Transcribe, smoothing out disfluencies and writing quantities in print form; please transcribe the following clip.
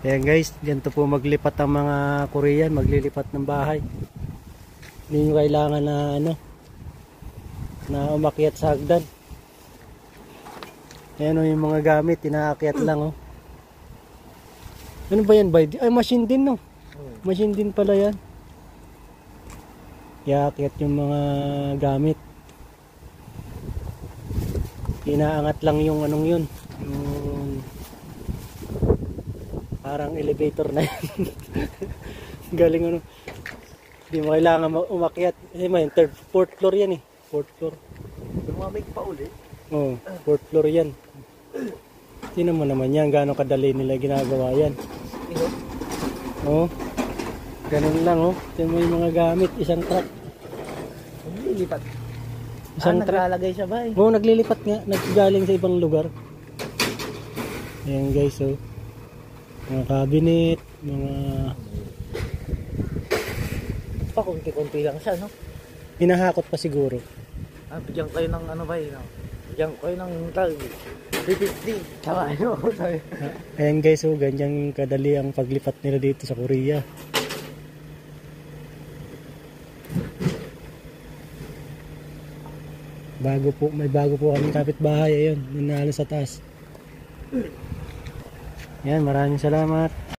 Ayan guys, ganito po maglipat ang mga Korean, maglilipat ng bahay. Hindi nyo kailangan na na umakyat sa hagdan. Ayan o yung mga gamit, inaakyat lang o. Ano ba yan? Ay, machine din no. Machine din pala yan. Iaakyat yung mga gamit. Inaangat lang yung anong yun. Yung parang elevator na yan. Galing ano. Hindi mo kailangan umakyat. Kasi may fourth floor yan eh. Fourth floor. Lumamig pa uli. Oo, fourth floor yan. Tingnan mo naman yan. Gaano kadali nila ginagawa yan. Oo. Ganun lang oh. Tingnan mo yung mga gamit. Isang truck. Naglilipat. Isang truck. Naglalagay siya ba eh? Oo, naglilipat nga. Naggaling sa ibang lugar. Ayan guys oh. Mga cabinet. Mga... Pakunti-kunti lang siya, no? Hinahakot pa siguro. Ah, bigyan kayo ng ano ba eh, no? Bigyan kayo ng tag. 350. Tama, ano? Ayan guys, oh, ganyan kadali ang paglipat nila dito sa Korea. May bago po kaming kapitbahay. Ayun, nanalo sa taas. Ayan, maraming salamat.